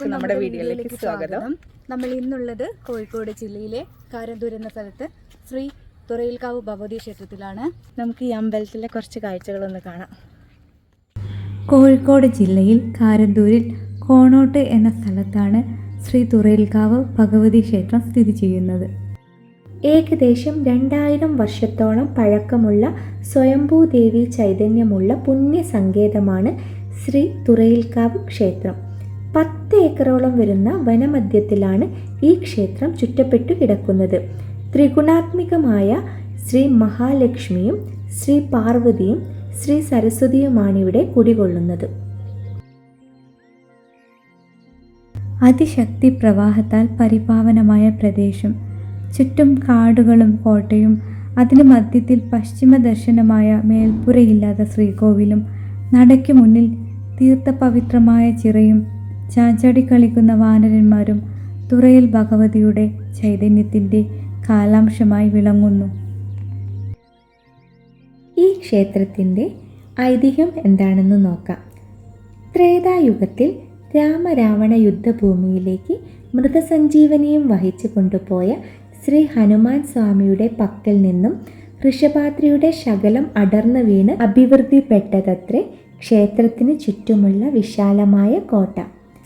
എല്ലാവർക്കും നമ്മുടെ വീഡിയോയിലേക്ക് സ്വാഗതം. നമ്മൾ ഇന്നുള്ളത് കോഴിക്കോട് ജില്ലയിലെ കാരന്തൂർ എന്ന സ്ഥലത്ത് ശ്രീ തുറയിൽക്കാവ് ഭഗവതി ക്ഷേത്രത്തിലാണ്. നമുക്ക് ഈ അമ്പലത്തിലെ കുറച്ച് കാഴ്ചകളൊന്ന് കാണാം. കോഴിക്കോട് ജില്ലയിൽ കാരന്തൂരിൽ കോണോട്ട് എന്ന സ്ഥലത്താണ് ശ്രീ തുറയിൽക്കാവ് ഭഗവതി ക്ഷേത്രം സ്ഥിതി ചെയ്യുന്നത്. ഏകദേശം 2000 വർഷത്തോളം പഴക്കമുള്ള സ്വയംഭൂദേവി ചൈതന്യമുള്ള പുണ്യസങ്കേതമാണ് ശ്രീ തുറയിൽക്കാവ് ക്ഷേത്രം. 10 ഏക്കറോളം വരുന്ന വനമധ്യത്തിലാണ് ഈ ക്ഷേത്രം ചുറ്റപ്പെട്ടു കിടക്കുന്നത്. ത്രിഗുണാത്മികമായ ശ്രീ മഹാലക്ഷ്മിയും ശ്രീ പാർവതിയും ശ്രീ സരസ്വതിയുമാണിവിടെ കുടികൊള്ളുന്നത്. അതിശക്തി പ്രവാഹത്താൽ പരിപാവനമായ പ്രദേശം, ചുറ്റും കാടുകളും കോട്ടയും, അതിന് മധ്യത്തിൽ പശ്ചിമ ദർശനമായ മേൽപ്പുരയില്ലാത്ത ശ്രീകോവിലും, നടയ്ക്ക് മുന്നിൽ തീർത്ഥപവിത്രമായ ചിറയും, ചാഞ്ചാടി കളിക്കുന്ന വാനരന്മാരും തുറയിൽ ഭഗവതിയുടെ ചൈതന്യത്തിൻ്റെ കാലാംശമായി വിളങ്ങുന്നു. ഈ ക്ഷേത്രത്തിൻ്റെ ഐതിഹ്യം എന്താണെന്ന് നോക്കാം. ത്രേതായുഗത്തിൽ രാമരാവണ യുദ്ധഭൂമിയിലേക്ക് മൃതസഞ്ജീവനിയും വഹിച്ചു കൊണ്ടുപോയ ശ്രീ ഹനുമാൻ സ്വാമിയുടെ പക്കൽ നിന്നും ഋഷഭാദ്രിയുടെ ശകലം അടർന്നു വീണ് അഭിവൃദ്ധിപ്പെട്ടതത്രേ ക്ഷേത്രത്തിന് ചുറ്റുമുള്ള വിശാലമായ കോട്ട.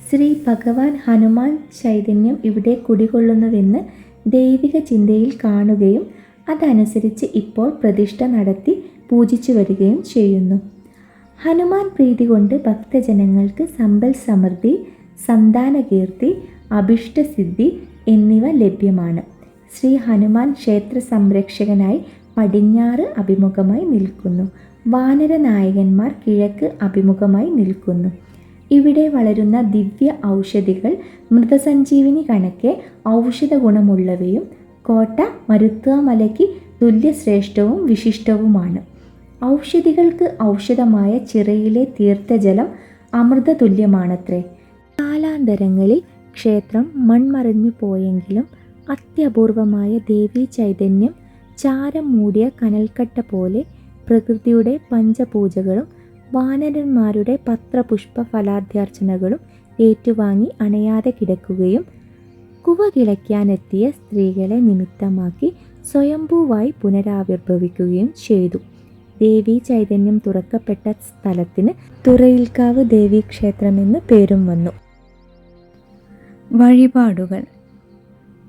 ശ്രീ ഭഗവാൻ ഹനുമാൻ ചൈതന്യം ഇവിടെ കുടികൊള്ളുന്നുവെന്ന് ദൈവിക ചിന്തയിൽ കാണുകയും അതനുസരിച്ച് ഇപ്പോൾ പ്രതിഷ്ഠ നടത്തി പൂജിച്ചു വരികയും ചെയ്യുന്നു. ഹനുമാൻ പ്രീതി കൊണ്ട് ഭക്തജനങ്ങൾക്ക് സമ്പൽ സമൃദ്ധി, സന്താനകീർത്തി, അഭിഷ്ടസിദ്ധി എന്നിവ ലഭ്യമാണ്. ശ്രീ ഹനുമാൻ ക്ഷേത്ര സംരക്ഷകനായി പടിഞ്ഞാറ് അഭിമുഖമായി നിൽക്കുന്നു. വാനരനായകന്മാർ കിഴക്ക് അഭിമുഖമായി നിൽക്കുന്നു. ഇവിടെ വളരുന്ന ദിവ്യ ഔഷധികൾ മൃതസഞ്ജീവിനി കണക്കെ ഔഷധ ഗുണമുള്ളവയും കോട്ട മരുത്വാമലയ്ക്ക് തുല്യശ്രേഷ്ഠവും വിശിഷ്ടവുമാണ്. ഔഷധികൾക്ക് ഔഷധമായ ചിറയിലെ തീർത്ഥജലം അമൃത തുല്യമാണത്രേ. കാലാന്തരങ്ങളിൽ ക്ഷേത്രം മൺമറഞ്ഞു പോയെങ്കിലും അത്യപൂർവമായ ദേവീ ചൈതന്യം ചാരം മൂടിയ കനൽക്കട്ട പോലെ പ്രകൃതിയുടെ പഞ്ചപൂജകളും വാനരന്മാരുടെ പത്രപുഷ്പ ഫലാദ്യാർച്ചനകളും ഏറ്റുവാങ്ങി അണയാതെ കിടക്കുകയും കുവ കിളയ്ക്കാനെത്തിയ സ്ത്രീകളെ നിമിത്തമാക്കി സ്വയംഭൂവായി പുനരാവിർഭവിക്കുകയും ചെയ്തു. ദേവീ ചൈതന്യം തുറക്കപ്പെട്ട സ്ഥലത്തിന് തുറയിൽക്കാവ് ദേവീക്ഷേത്രമെന്ന് പേരും വന്നു. വഴിപാടുകൾ.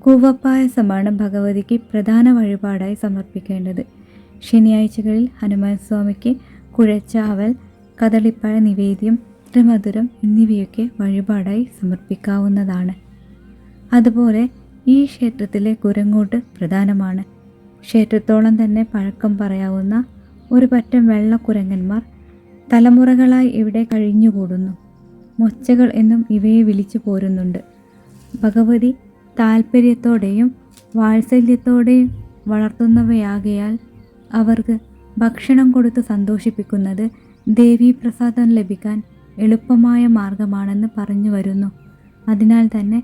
കൂവപ്പായസമാണ് ഭഗവതിക്ക് പ്രധാന വഴിപാടായി സമർപ്പിക്കേണ്ടത്. ശനിയാഴ്ചകളിൽ ഹനുമാൻ സ്വാമിക്ക് കുഴച്ച അവൽ, കദളിപ്പഴ നിവേദ്യം, ത്രിമധുരം എന്നിവയൊക്കെ വഴിപാടായി സമർപ്പിക്കാവുന്നതാണ്. അതുപോലെ ഈ ക്ഷേത്രത്തിലെ കുരങ്ങോട്ട് പ്രധാനമാണ്. ക്ഷേത്രത്തോളം തന്നെ പഴക്കം പറയാവുന്ന ഒരു പറ്റം വെള്ളക്കുരങ്ങന്മാർ തലമുറകളായി ഇവിടെ കഴിഞ്ഞുകൂടുന്നു. മൊച്ചകൾ എന്നും ഇവയെ വിളിച്ചു പോരുന്നുണ്ട്. ഭഗവതി താൽപ്പര്യത്തോടെയും വാത്സല്യത്തോടെയും വളർത്തുന്നവയാകയാൽ അവർക്ക് ഭക്ഷണം കൊടുത്ത് സന്തോഷിപ്പിക്കുന്നത് ദേവീപ്രസാദം ലഭിക്കാൻ എളുപ്പമായ മാർഗമാണെന്ന് പറഞ്ഞു വരുന്നു. അതിനാൽ തന്നെ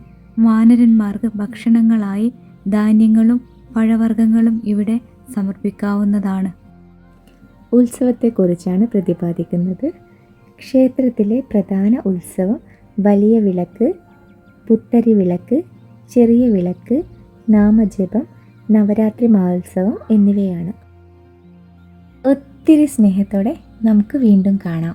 വാനരന്മാർക്ക് ഭക്ഷണങ്ങളായി ധാന്യങ്ങളും പഴവർഗ്ഗങ്ങളും ഇവിടെ സമർപ്പിക്കാവുന്നതാണ്. ഉത്സവത്തെക്കുറിച്ചാണ് പ്രതിപാദിക്കുന്നത്. ക്ഷേത്രത്തിലെ പ്രധാന ഉത്സവം വലിയ വിളക്ക്, പുത്തരി വിളക്ക്, ചെറിയ വിളക്ക്, നാമജപം, നവരാത്രി മഹോത്സവം എന്നിവയാണ്. ഒത്തിരി സ്നേഹത്തോടെ നമുക്ക് വീണ്ടും കാണാം.